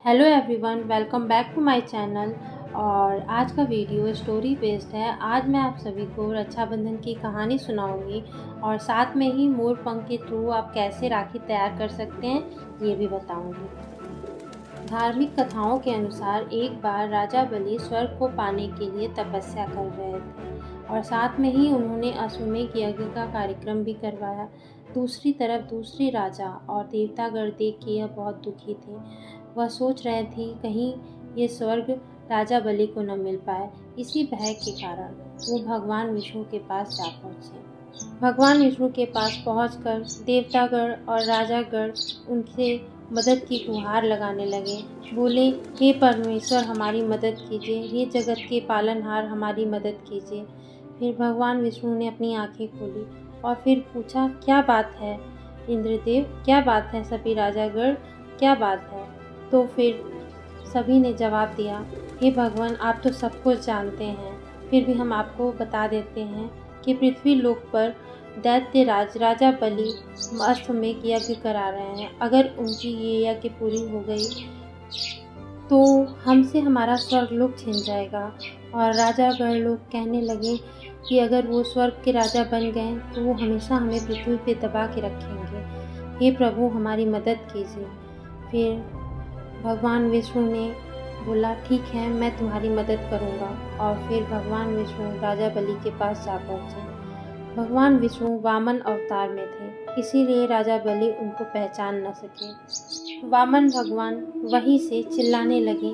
Hello everyone, welcome back to my channel. और आज का वीडियो स्टोरी बेस्ड है। आज मैं आप सभी को रक्षाबंधन की कहानी सुनाऊंगी और साथ में ही मोर पंख के थ्रू आप कैसे राखी तैयार कर सकते हैं ये भी बताऊंगी। धार्मिक कथाओं के अनुसार एक बार राजा बलि स्वर्ग को पाने के लिए तपस्या कर रहे थे और साथ में ही उन्होंने अश्वमेध यज्ञ का कार्यक्रम भी करवाया। दूसरी तरफ दूसरे राजा और देवतागण देख के यह बहुत दुखी थे। वह सोच रहे थे कहीं ये स्वर्ग राजा बलि को न मिल पाए। इसी भय के कारण वो भगवान विष्णु के पास जा पहुँचे। भगवान विष्णु के पास पहुंचकर देवतागण और राजागण उनसे मदद की गुहार लगाने लगे। बोले, हे परमेश्वर हमारी मदद कीजिए, हे जगत के पालनहार हमारी मदद कीजिए। फिर भगवान विष्णु ने अपनी आंखें खोली और फिर पूछा, क्या बात है इंद्रदेव, क्या बात है सभी राजागण, क्या बात है। तो फिर सभी ने जवाब दिया, हे भगवान आप तो सब कुछ जानते हैं, फिर भी हम आपको बता देते हैं कि पृथ्वी लोक पर दैत्य राजा बलि अश्वमेध यज्ञ करा रहे हैं। अगर उनकी ये यज्ञ पूरी हो गई तो हमसे हमारा स्वर्ग लोक छिन जाएगा। और राजा गण लोग कहने लगे कि अगर वो स्वर्ग के राजा बन गए तो वो हमेशा हमें पृथ्वी पे दबा के रखेंगे। हे प्रभु हमारी मदद कीजिए। फिर भगवान विष्णु ने बोला, ठीक है मैं तुम्हारी मदद करूंगा। और फिर भगवान विष्णु राजा बलि के पास जा पहुंचे। भगवान विष्णु वामन अवतार में थे, इसीलिए राजा बलि उनको पहचान न सके। वामन भगवान वहीं से चिल्लाने लगे,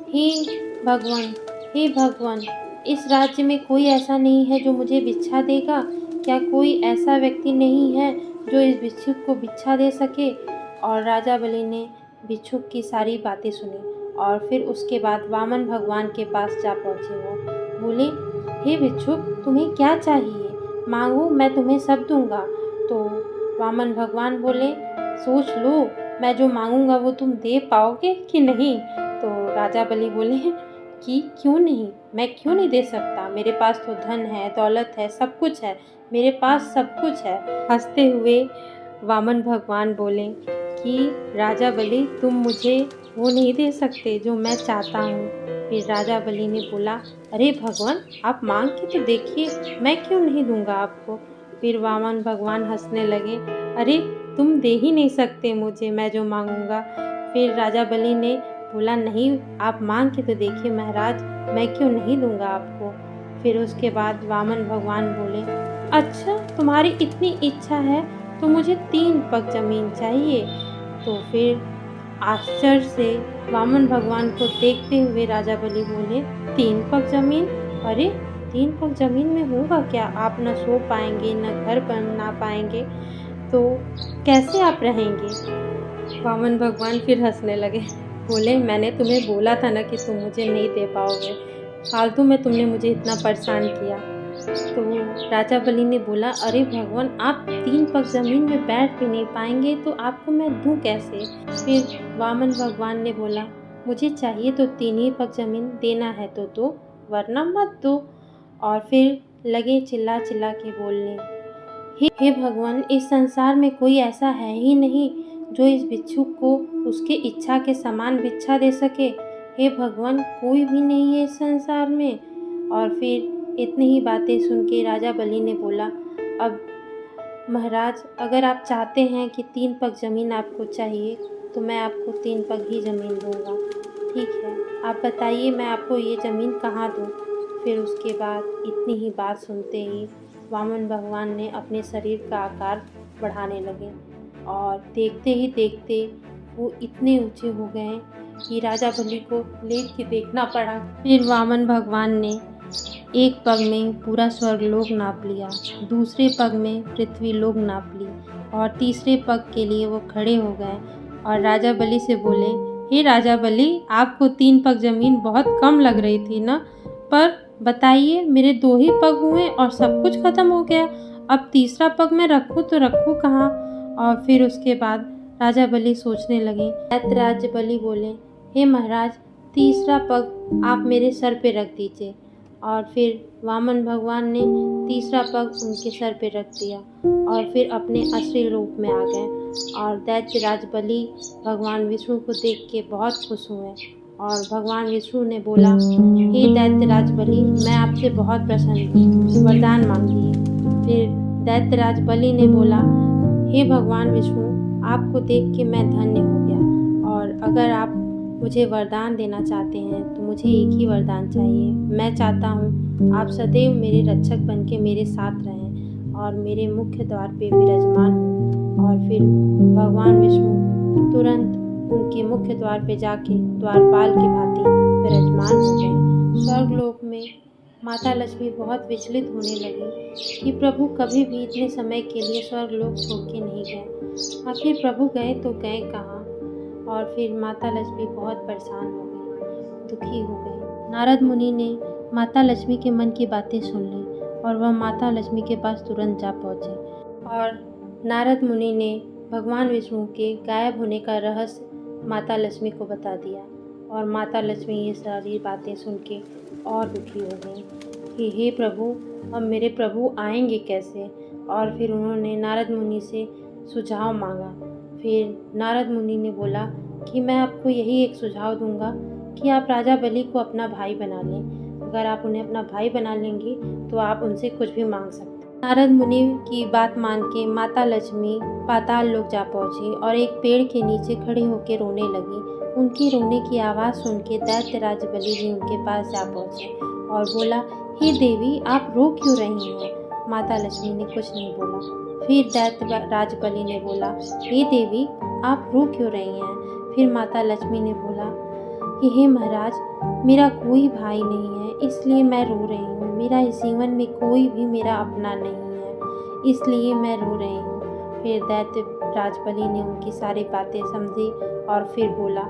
हे भगवान, हे भगवान, इस राज्य में कोई ऐसा नहीं है जो मुझे भिक्षा देगा। क्या कोई ऐसा व्यक्ति नहीं है जो इस भिक्षुक को भिक्षा दे सके। और राजा बलि ने भिक्षुक की सारी बातें सुनी और फिर उसके बाद वामन भगवान के पास जा पहुँचे। वो बोले, हे भिक्षुक तुम्हें क्या चाहिए, मांगो मैं तुम्हें सब दूंगा। तो वामन भगवान बोले, सोच लो मैं जो मांगूंगा वो तुम दे पाओगे कि नहीं। तो राजा बलि बोले कि क्यों नहीं, मैं क्यों नहीं दे सकता, मेरे पास तो धन है, दौलत है, सब कुछ है, मेरे पास सब कुछ है। हंसते हुए वामन भगवान बोले कि राजा बलि तुम मुझे वो नहीं दे सकते जो मैं चाहता हूँ। फिर राजा बलि ने बोला, अरे भगवान आप मांग के तो देखिए, मैं क्यों नहीं दूंगा आपको। फिर वामन भगवान हंसने लगे, अरे तुम दे ही नहीं सकते मुझे मैं जो मांगूंगा। फिर राजा बलि ने बोला, नहीं आप मांग के तो देखिए महाराज, मैं क्यों नहीं दूंगा आपको। फिर उसके बाद वामन भगवान बोले, अच्छा तुम्हारी इतनी इच्छा है तो मुझे 3 पग जमीन चाहिए। तो फिर आश्चर्य से वामन भगवान को देखते हुए राजा बलि बोले, 3 पग जमीन, अरे 3 पग जमीन में होगा क्या, आप न सो पाएंगे न घर बना पाएंगे, तो कैसे आप रहेंगे। वामन भगवान फिर हंसने लगे, बोले मैंने तुम्हें बोला था ना कि तुम मुझे नहीं दे पाओगे, फालतू में तुमने मुझे इतना परेशान किया। तो राजा बलि ने बोला, अरे भगवान आप 3 पग जमीन में बैठ भी नहीं पाएंगे तो आपको मैं दूं कैसे। फिर वामन भगवान ने बोला, मुझे चाहिए तो 3 ही पग जमीन, देना है तो दो वरना मत दो। और फिर लगे चिल्ला चिल्ला के बोलने, हे भगवान इस संसार में कोई ऐसा है ही नहीं जो इस भिक्षुक को उसके इच्छा के समान भिक्षा दे सके। हे भगवान कोई भी नहीं है इस संसार में। और फिर इतनी ही बातें सुन के राजा बलि ने बोला, अब महाराज अगर आप चाहते हैं कि 3 पग ज़मीन आपको चाहिए तो मैं आपको 3 पग ही ज़मीन दूंगा। ठीक है आप बताइए मैं आपको ये ज़मीन कहाँ दूँ। फिर उसके बाद इतनी ही बात सुनते ही वामन भगवान ने अपने शरीर का आकार बढ़ाने लगे और देखते ही देखते वो इतने ऊंचे हो गए कि राजा बलि को लेट के देखना पड़ा। फिर वामन भगवान ने एक पग में पूरा स्वर्गलोक नाप लिया, दूसरे पग में पृथ्वी लोक नाप ली और तीसरे पग के लिए वो खड़े हो गए और राजा बलि से बोले, हे राजा बलि आपको 3 पग जमीन बहुत कम लग रही थी ना, पर बताइए मेरे 2 ही पग हुए और सब कुछ खत्म हो गया, अब तीसरा पग मैं रखूँ तो रखूँ कहाँ। और फिर उसके बाद राजा बलि सोचने लगे। दैत्यराज बलि बोले, हे महाराज तीसरा पग आप मेरे सर पे रख दीजिए। और फिर वामन भगवान ने तीसरा पग उनके सर पे रख दिया और फिर अपने असली रूप में आ गए। और दैत्यराज बलि भगवान विष्णु को देख के बहुत खुश हुए और भगवान विष्णु ने बोला, हे दैत्यराज बलि, मैं आपसे बहुत प्रसन्न हूँ, वरदान मांगिए। फिर दैत्यराज बलि ने बोला, हे भगवान विष्णु, आपको देख के मैं धन्य हो गया और अगर आप मुझे वरदान देना चाहते हैं तो मुझे एक ही वरदान चाहिए। मैं चाहता हूँ आप सदैव मेरे रक्षक बन के मेरे साथ रहें और मेरे मुख्य द्वार पे विराजमान हों। और फिर भगवान विष्णु तुरंत उनके मुख्य द्वार पे जाके द्वारपाल की भांति विराजमान हो गए। स्वर्गलोक में माता लक्ष्मी बहुत विचलित होने लगी कि प्रभु कभी भी इतने समय के लिए स्वर्गलोक छोड़ के नहीं गए। आखिर प्रभु गए तो गए कहाँ? और फिर माता लक्ष्मी बहुत परेशान हो गई, दुखी हो गई। नारद मुनि ने माता लक्ष्मी के मन की बातें सुन ली और वह माता लक्ष्मी के पास तुरंत जा पहुँचे। और नारद मुनि ने भगवान विष्णु के गायब होने का रहस्य माता लक्ष्मी को बता दिया और माता लक्ष्मी ये सारी बातें सुन के और दुखी हो गई कि हे प्रभु, अब मेरे प्रभु आएंगे कैसे? और फिर उन्होंने नारद मुनि से सुझाव मांगा। फिर नारद मुनि ने बोला कि मैं आपको यही एक सुझाव दूंगा कि आप राजा बलि को अपना भाई बना लें। अगर आप उन्हें अपना भाई बना लेंगे तो आप उनसे कुछ भी मांग सकते हैं। नारद मुनि की बात मान के माता लक्ष्मी पाताल लोक जा पहुंची और एक पेड़ के नीचे खड़ी होकर रोने लगी। उनकी रोने की आवाज़ सुन के दैत्यराज बलि भी उनके पास जा पहुंचे और बोला, हे देवी, आप रो क्यों रही हैं? माता लक्ष्मी ने कुछ नहीं बोला। फिर दैत्यराज बलि ने बोला, हे देवी, आप रो क्यों रही हैं? फिर माता लक्ष्मी ने बोला कि हे महाराज, मेरा कोई भाई नहीं है, इसलिए मैं रो रही हूँ। मेरा इस जीवन में कोई भी मेरा अपना नहीं है, इसलिए मैं रो रही हूँ। फिर दैत्यराज बलि ने उनकी सारी बातें समझी और फिर बोला,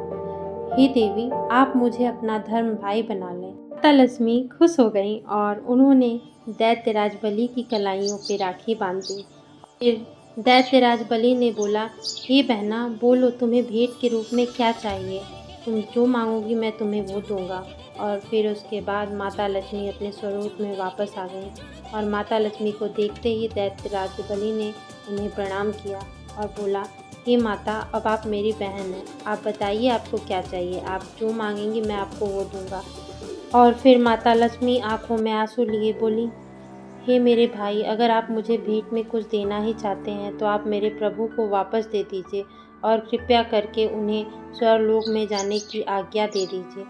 हे देवी, आप मुझे अपना धर्म भाई बना लें। माता लक्ष्मी खुश हो गई और उन्होंने दैत्यराज बलि की कलाइयों पे राखी बांध दी। फिर दैत्यराज बलि ने बोला, हे बहना, बोलो, तुम्हें भेंट के रूप में क्या चाहिए? तुम जो मांगोगी मैं तुम्हें वो दूंगा। और फिर उसके बाद माता लक्ष्मी अपने स्वरूप में वापस आ गई और माता लक्ष्मी को देखते ही दैत्यराज बलि ने उन्हें प्रणाम किया और बोला, हे माता, अब आप मेरी बहन हैं, आप बताइए आपको क्या चाहिए? आप जो मांगेंगी मैं आपको वो दूंगा। और फिर माता लक्ष्मी आंखों में आंसू लिए बोली, हे मेरे भाई, अगर आप मुझे भेंट में कुछ देना ही चाहते हैं तो आप मेरे प्रभु को वापस दे दीजिए और कृपया करके उन्हें स्वर्गलोक में जाने की आज्ञा दे दीजिए।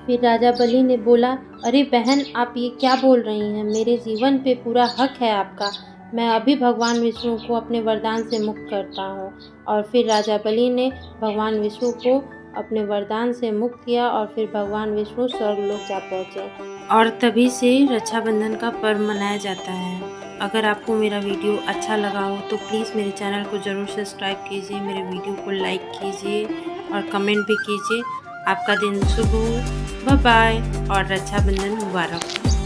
फिर राजा बलि ने बोला, अरे बहन, आप ये क्या बोल रही हैं? मेरे जीवन पे पूरा हक है आपका। मैं अभी भगवान विष्णु को अपने वरदान से मुक्त करता हूँ। और फिर राजा बलि ने भगवान विष्णु को अपने वरदान से मुक्त किया और फिर भगवान विष्णु स्वर्गलोक जा पहुँचे। और तभी से रक्षाबंधन का पर्व मनाया जाता है। अगर आपको मेरा वीडियो अच्छा लगा हो तो प्लीज़ मेरे चैनल को ज़रूर सब्सक्राइब कीजिए, मेरे वीडियो को लाइक कीजिए और कमेंट भी कीजिए। आपका दिन शुभ हो। बाय बाय और रक्षाबंधन मुबारक हो।